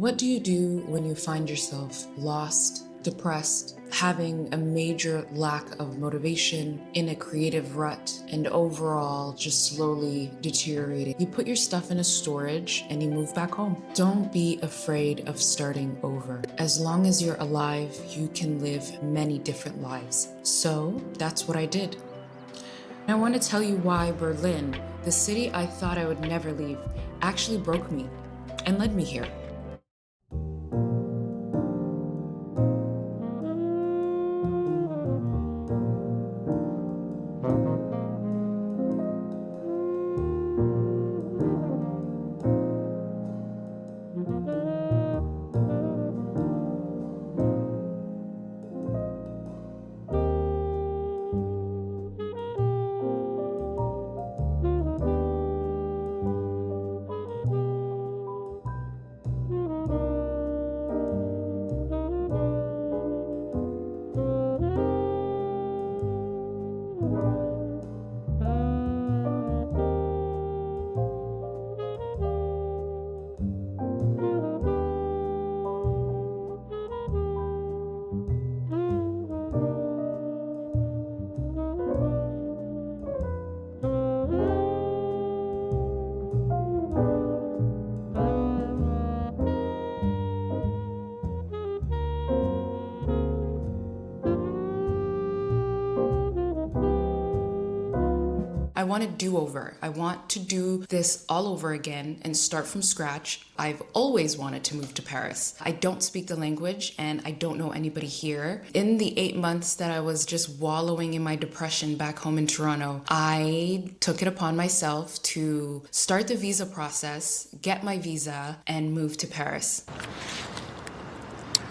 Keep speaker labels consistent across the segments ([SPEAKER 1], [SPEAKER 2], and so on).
[SPEAKER 1] What do you do when you find yourself lost, depressed, having a major lack of motivation, in a creative rut, and overall just slowly deteriorating? You put your stuff in a storage and you move back home. Don't be afraid of starting over. As long as you're alive, you can live many different lives. So that's what I did. I want to tell you why Berlin, the city I thought I would never leave, actually broke me and led me here. I want a do-over. I want to do this all over again and start from scratch. I've always wanted to move to Paris. I don't speak the language and I don't know anybody here. In the 8 months that I was just wallowing in my depression back home in Toronto, I took it upon myself to start the visa process, get my visa, and move to Paris.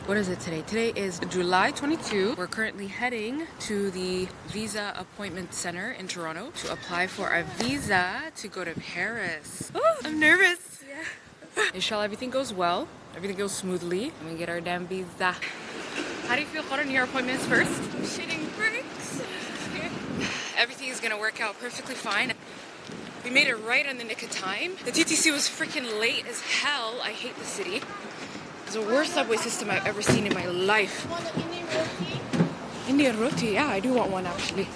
[SPEAKER 1] What is it today? Today is July 22. We're currently heading to the Visa Appointment Center in Toronto to apply for a visa to go to Paris. Oh, I'm nervous. Yeah. Inshallah, everything goes well. Everything goes smoothly. And we get our damn visa. How do you feel on your appointments first?
[SPEAKER 2] Shitting bricks.
[SPEAKER 1] Everything is gonna work out perfectly fine. We made it right in the nick of time. The TTC was freaking late as hell. I hate the city. It's the worst subway system I've ever seen in my life.
[SPEAKER 2] Want an Indian roti?
[SPEAKER 1] Indian roti, yeah, I do want one actually.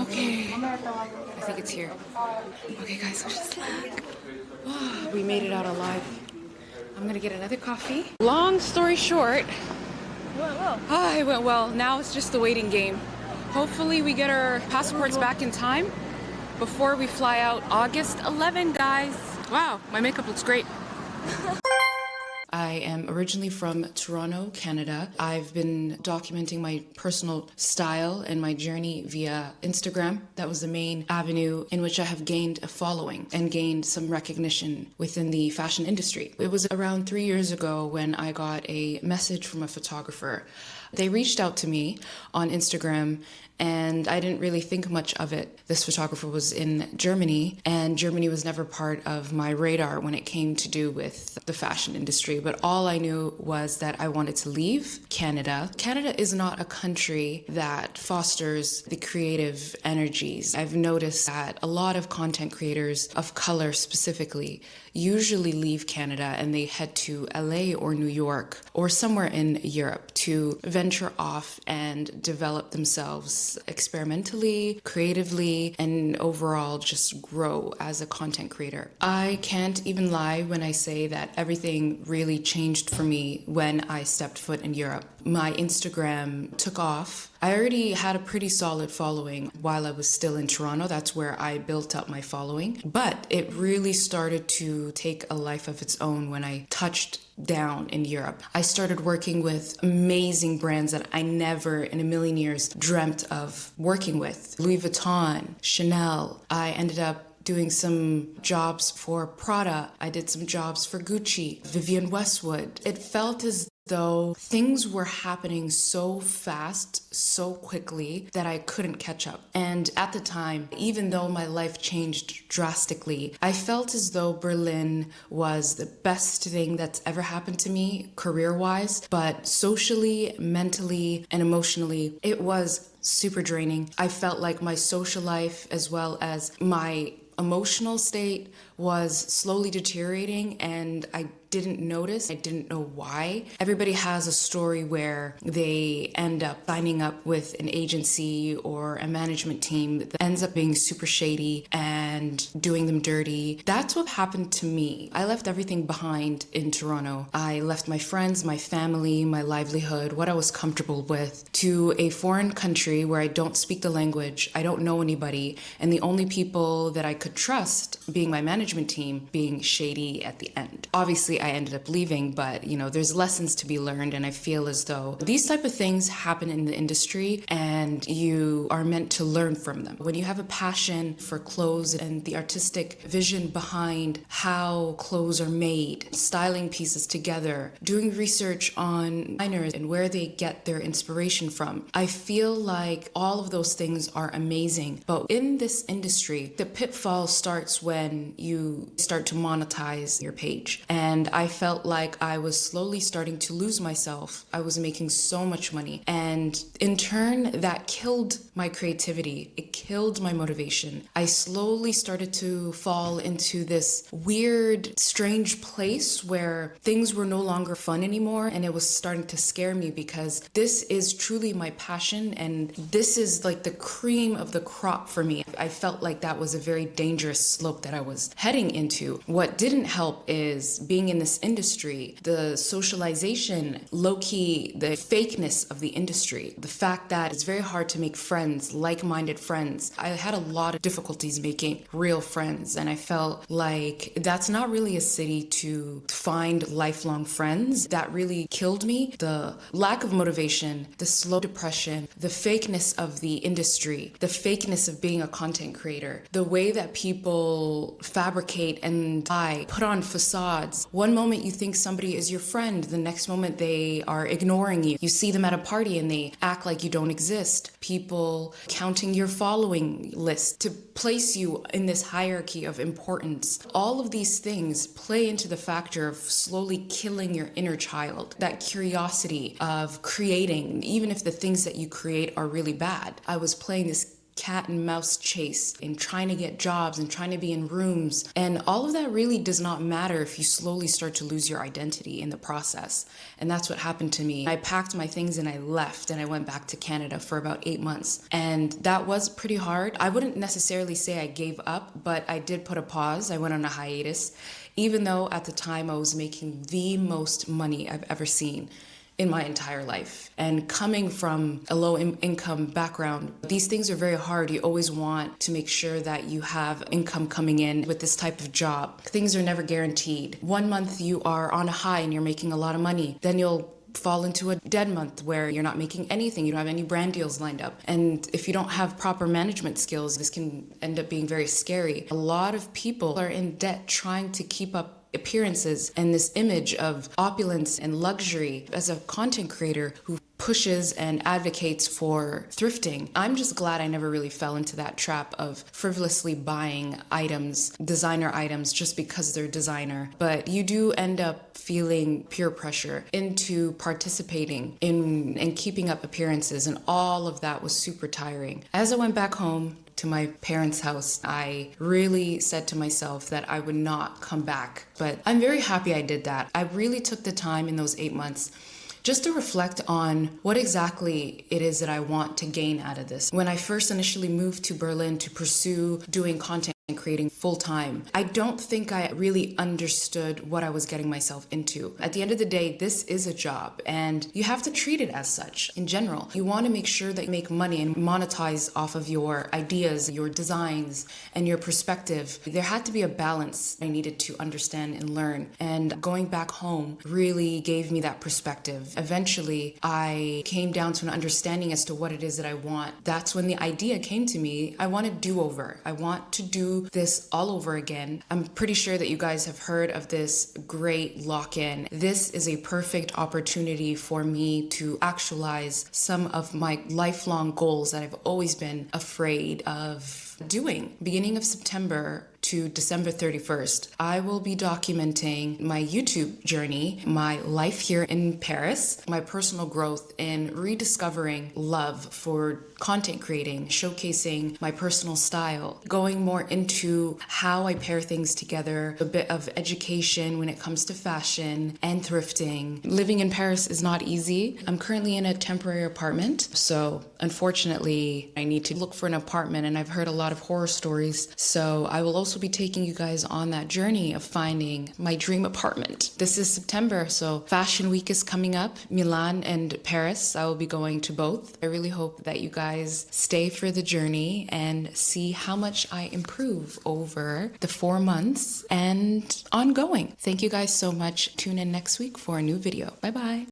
[SPEAKER 1] Okay, I think it's here. Okay guys, wish us luck. We made it out alive. I'm gonna get another coffee. Long story short, it went well. Now it's just the waiting game. Hopefully we get our passports back in time before we fly out August 11, guys. Wow, my makeup looks great. I am originally from Toronto, Canada. I've been documenting my personal style and my journey via Instagram. That was the main avenue in which I have gained a following and gained some recognition within the fashion industry. It was around 3 years ago when I got a message from a photographer. They reached out to me on Instagram and I didn't really think much of it. This photographer was in Germany and Germany was never part of my radar when it came to do with the fashion industry. But all I knew was that I wanted to leave Canada. Canada is not a country that fosters the creative energies. I've noticed that a lot of content creators of color specifically usually leave Canada and they head to LA or New York or somewhere in Europe to venture off and develop themselves experimentally, creatively, and overall just grow as a content creator. I can't even lie when I say that everything really changed for me when I stepped foot in Europe. My Instagram took off. I already had a pretty solid following while I was still in Toronto. That's where I built up my following. But it really started to take a life of its own when I touched down in Europe. I started working with amazing brands that I never in a million years dreamt of working with. Louis Vuitton, Chanel. I ended up doing some jobs for Prada. I did some jobs for Gucci, Vivienne Westwood. It felt as though things were happening so fast, so quickly that I couldn't catch up. And at the time, even though my life changed drastically, I felt as though Berlin was the best thing that's ever happened to me career-wise, but socially, mentally, and emotionally, it was super draining. I felt like my social life as well as my emotional state was slowly deteriorating, and I didn't notice. I didn't know why. Everybody has a story where they end up signing up with an agency or a management team that ends up being super shady and doing them dirty. That's what happened to me. I left everything behind in Toronto. I left my friends, my family, my livelihood, what I was comfortable with, to a foreign country where I don't speak the language, I don't know anybody, and the only people that I could trust being my management team being shady at the end. Obviously, I ended up leaving, but there's lessons to be learned, and I feel as though these type of things happen in the industry and you are meant to learn from them. When you have a passion for clothes and the artistic vision behind how clothes are made, styling pieces together, doing research on designers and where they get their inspiration from, I feel like all of those things are amazing. But in this industry, the pitfall starts when you start to monetize your page. And I felt like I was slowly starting to lose myself. I was making so much money. And in turn, that killed my creativity. It killed my motivation. I slowly started to fall into this weird, strange place where things were no longer fun anymore. And it was starting to scare me because this is truly my passion. And this is like the cream of the crop for me. I felt like that was a very dangerous slope that I was heading into. What didn't help is being in this industry, the socialization, low-key, the fakeness of the industry, the fact that it's very hard to make friends, like-minded friends. I had a lot of difficulties making real friends, and I felt like that's not really a city to find lifelong friends. That really killed me. The lack of motivation, the slow depression, the fakeness of the industry, the fakeness of being a content creator, the way that people fabricate and lie, put on facades. One moment you think somebody is your friend, the next moment they are ignoring you. You see them at a party and they act like you don't exist. People counting your following list to place you in this hierarchy of importance. All of these things play into the factor of slowly killing your inner child, that curiosity of creating, even if the things that you create are really bad. I was playing this cat and mouse chase and trying to get jobs and trying to be in rooms. And all of that really does not matter if you slowly start to lose your identity in the process. And that's what happened to me. I packed my things and I left and I went back to Canada for about 8 months. And that was pretty hard. I wouldn't necessarily say I gave up, but I did put a pause. I went on a hiatus, even though at the time I was making the most money I've ever seen in my entire life. And coming from a low income background, these things are very hard. You always want to make sure that you have income coming in with this type of job. Things are never guaranteed. 1 month you are on a high and you're making a lot of money. Then you'll fall into a dead month where you're not making anything. You don't have any brand deals lined up. And if you don't have proper management skills, this can end up being very scary. A lot of people are in debt trying to keep up appearances and this image of opulence and luxury. As a content creator who pushes and advocates for thrifting, I'm just glad I never really fell into that trap of frivolously buying items, designer items, just because they're designer. But you do end up feeling peer pressure into participating in and keeping up appearances, and all of that was super tiring. As I went back home to my parents' house, I really said to myself that I would not come back. But I'm very happy I did that. I really took the time in those 8 months just to reflect on what exactly it is that I want to gain out of this. When I first initially moved to Berlin to pursue doing content and creating full time, I don't think I really understood what I was getting myself into. At the end of the day, this is a job and you have to treat it as such. In general, you want to make sure that you make money and monetize off of your ideas, your designs, and your perspective. There had to be a balance I needed to understand and learn. And going back home really gave me that perspective. Eventually, I came down to an understanding as to what it is that I want. That's when the idea came to me. I want a do-over. I want to do this all over again. I'm pretty sure that you guys have heard of this great lock-in. This is a perfect opportunity for me to actualize some of my lifelong goals that I've always been afraid of doing. Beginning of September to December 31st, I will be documenting my YouTube journey, my life here in Paris, my personal growth in rediscovering love for content creating, showcasing my personal style, going more into how I pair things together, a bit of education when it comes to fashion and thrifting. Living in Paris is not easy. I'm currently in a temporary apartment, so unfortunately I need to look for an apartment, and I've heard a lot of horror stories, so I will also be taking you guys on that journey of finding my dream apartment. This is September, so Fashion Week is coming up. Milan and Paris, I will be going to both. I really hope that you guys stay for the journey and see how much I improve over the 4 months and ongoing. Thank you guys so much. Tune in next week for a new video. Bye bye.